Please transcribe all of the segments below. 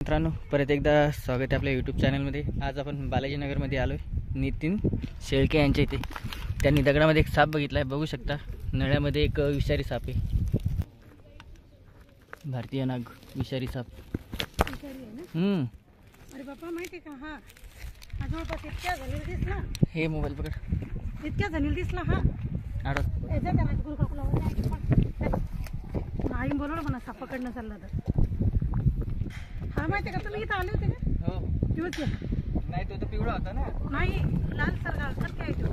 मित्रांनो, परत एकदा स्वागत आहे आपल्या यूट्यूब चॅनलमध्ये। आज आपण बालाजीनगरमध्ये आलो आहे। नितीन शेळके यांच्या इथे त्यांनी दगडामध्ये एक साप बघितला आहे, बघू शकता। नळ्यामध्ये एक विषारी साप आहे, भारतीय नाग विषारी साप। विषारी आहे ना? अरे बापा, माहिती का? हा जवळपास इतक्या झालेला दिसला। हे मोबाईल पकड। इतक्या झालेला दिसला हा। नाही बोलवलं म्हणा, साप पकडणं चालला तर। हा माहिती का, तुम्ही इथं आले होते का? हो। दिवस नाही, तो तर पिवळा होता ना। नाही, लाल सरगाळ सारखे आहे तो।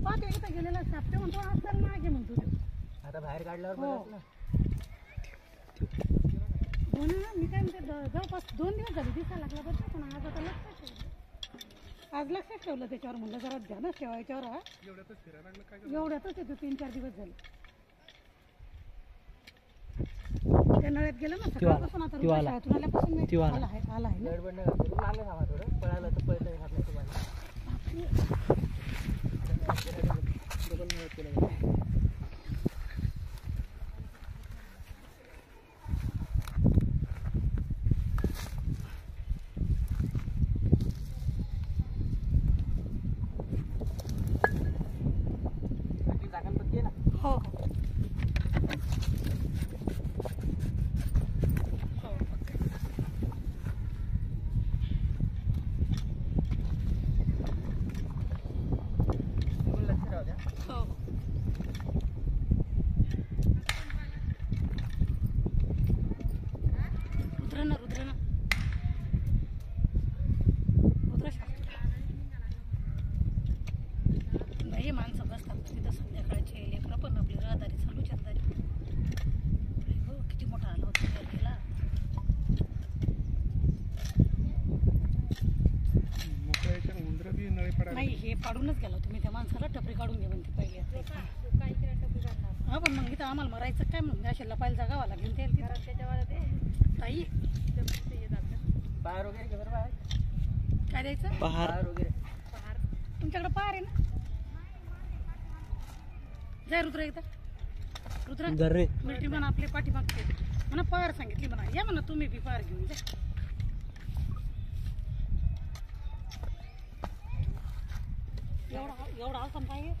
पाहतो इथं गेलेला साप, ते म्हणतो असं मागे म्हणतो तो। आता बाहेर काढल्यावर बघाच ना। हो ना, मी काय म्हणते, जवळपास 2 दिवस झाले दिसायला लागला बरं, पण आज आता लक्षात ठेवलं। आज लक्षात ठेवलं त्याच्यावर, म्हणलं जरा ध्यानच ठेवा याच्यावर। हा एवढ्यातच येतो, 3-4 दिवस झाले त्या नळ्यात गेलं ना सकाळपासून। आता शाळेतून आल्यापासून आला आहे ना। हो हे माणसं बसतात तिथं संध्याकाळचे, लेकरं पण आपली रहदारी चालू चंदारी। हो, किती मोठा आला होता गेला। नाही, हे पाडूनच गेला तुम्ही त्या माणसाला। टपरी काढून घे म्हणते पहिले। हा, पण मग इथं आम्हाला मरायचं काय? मग अशा लपायला जागावं लागेल ताई। पहार वगैरे घे बरं, काय द्यायचं? पहार वगैरे। तुमच्याकडे पहार आहे ना? जाय रुद्र, एकदा रुद्र मिठी म्हणा आपले पाठीमागचे म्हणा, पहार सांगितली म्हणा, या म्हणा तुम्ही बी पहार घेऊन जा। एवढा असं पाहिजे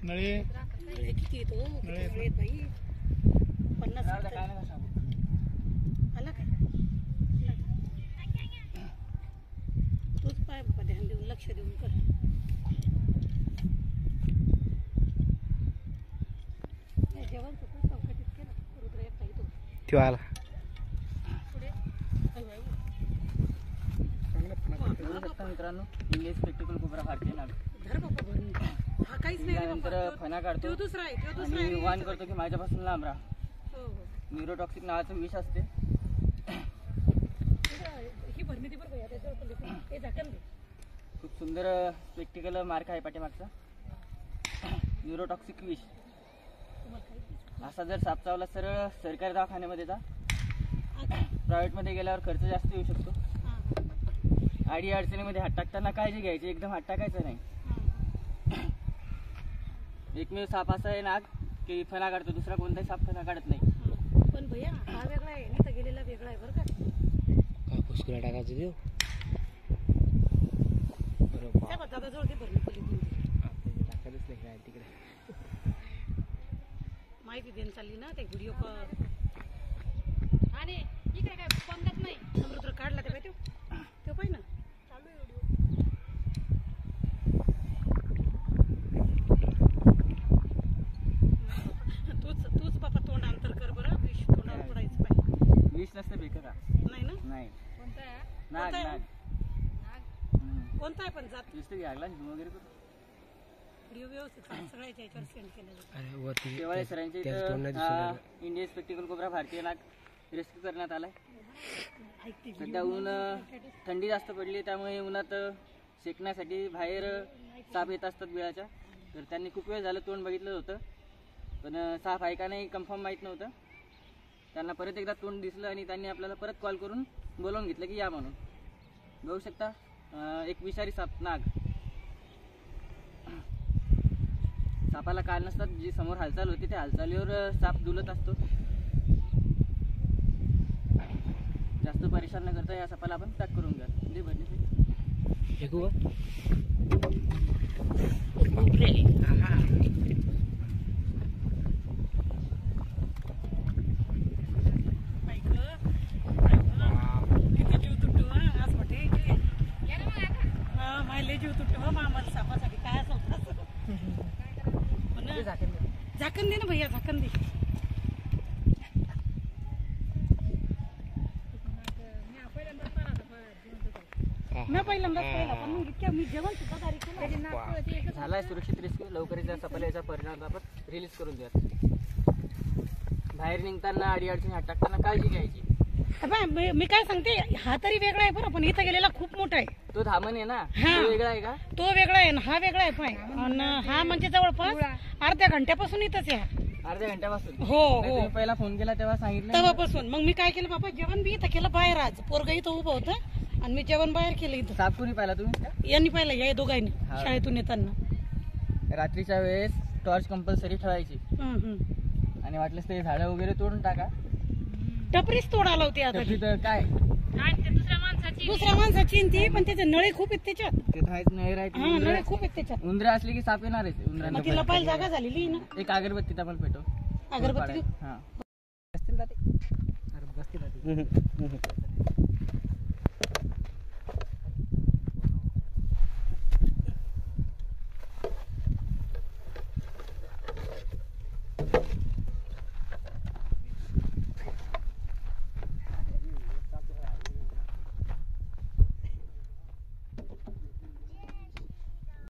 नळे किती येतो? नळे बाई 50 आला काय? तूच पाय बाबा, ध्यान देऊन लक्ष देऊन कर। जेवण तर चौकटीत केलं रुद्र, एकटा येतो तो आला पुढे। मित्रांनो, इंडियन स्पेक्टिकल कोबरा भारतीय नाग। धर बाबा भरून, हा काहीच नाही रे बाबा। त्यानंतर फणा काढतो, तो दुसरा आहे, तो दुसरा आहे। वान करतो की माझ्यापासून लांब राहा। हो हो, न्यूरोटॉक्सिक नावाचं विष असते। ही भरणी बरोबर आहे त्याच्यावर, ते झाकण दे। खूप सुंदर स्पेक्टिकल मार्क आहे पाठीमागचा। न्यूरोटॉक्सिक विष असा जर साप चावला, सरळ सरकारी दवाखान्यामध्ये जा। प्रायव्हेटमध्ये गेल्यावर खर्च जास्त येऊ शकतो। आडी अडचणीमध्ये हात टाकताना काळजी घ्यायची, एकदम हात टाकायचं नाही। एकमेव साप असा आहे नाग की फणा काढतो, दुसरा कोणताही साप फणा काढत नाही। पण भैया हा वेगळा आहे, नाही तर गेलेला वेगळा आहे बरं का। काय पुष्कळ टाकायचं देऊ? दादा जवळ ते भरणी खोली टाकायच नाही तिकडे। माहिती देणं चालली ना ते व्हिडिओ आणि इकडे काय पंगत नाही। समुद्र काढला ते पाहिजे, तो पाहिजे ना चालू आहे व्हिडिओ। तूच बाबा तोंड अंतर कर बरं, विष तोंडावर पडायचं पाहिजे। विष नसतं बेकर नाही ना? नाही। कोणता आहे? नाग नाग कोणता आहे पण जात? नुसतं घ्यायला वगैरे करू। व्हिडिओ व्यवस्थित सगळ्याच्या याच्यावर सेंड केलेला। शेवाळे सरांच्या इथं इंडियन स्पेक्टिकल कोबरा भारतीय नाग रेस्क्यू करण्यात आलाय। सध्या ऊन, थंडी जास्त पडली, त्यामुळे उन्हात शेकण्यासाठी बाहेर साप येत असतात बिळाच्या। तर त्यांनी खूप वेळ झालं तोंड बघितलं होतं, पण साप आहे का नाही कन्फर्म माहीत नव्हतं. त्यांना परत एकदा तोंड दिसलं आणि त्यांनी आपल्याला परत कॉल करून बोलावून घेतलं की या म्हणून. बघू शकता एक विषारी साप नाग. सापाला काल नसतात, जी समोर हालचाल होती त्या हालचालीवर साप डुलत असतो. जास्त परेशान न करता या सापाला आपण पॅक करून घ्या. दे भरणी सापासाठी काय असं झाकण दे ना भैया, झाकण दे. मी पहिल्यांदाच पाहिला, पण मग इतक्या मी जेवण सुद्धा तारीख केलं. झालाय सुरक्षित रेस्क्यू. लवकरच या सापाला याचा परिणाम आपण रिलीज करून द्या. बाहेर निघताना अडी अडचणी हात टाकताना काळजी घ्यायची. मी काय सांगते, हा तरी वेगळा आहे बरं, पण इथं गेलेला खूप मोठा आहे. तो धामण आहे ना, हा. तो वेगळा आहे का? तो वेगळा आहे ना हा वेगळा आहे. पाय हा म्हणजे जवळपास अर्ध्या घंट्यापासून इथंच आहे. अर्ध्या घंट्यापासून? हो नाही, हो, तुम्ही पहिला फोन केला तेव्हा सांगितलं. तेव्हापासून मग मी काय केलं बाबा, जेवण बी इथं केलं बाहेर. आज पोरग इथं उभं होतं आणि मी जेवण बाहेर केलं इथं. साप कोणी पाहिला? तुम्ही? यांनी पाहिलं, या दोघांनी हा. शाळेतून येताना. रात्रीच्या वेळेस टॉर्च कंपल्सरी ठेवायची आणि वाटलंच ते झाडं वगैरे तोडून टाका. टपरीच तोडायला होती आता. तिथं काय दुसऱ्या माणसाची ती, पण त्याचे नळे खूप आहेत त्याच्यात. ते थायच नाही राहत. हा, नळे खूप आहेत त्याच्यात. उंदरं असली की साप येणार आहे. मग तिला पाहिजे जागा झालेली ना. एक अगरबत्ती आपण पेटो. अगरबत्ती हा.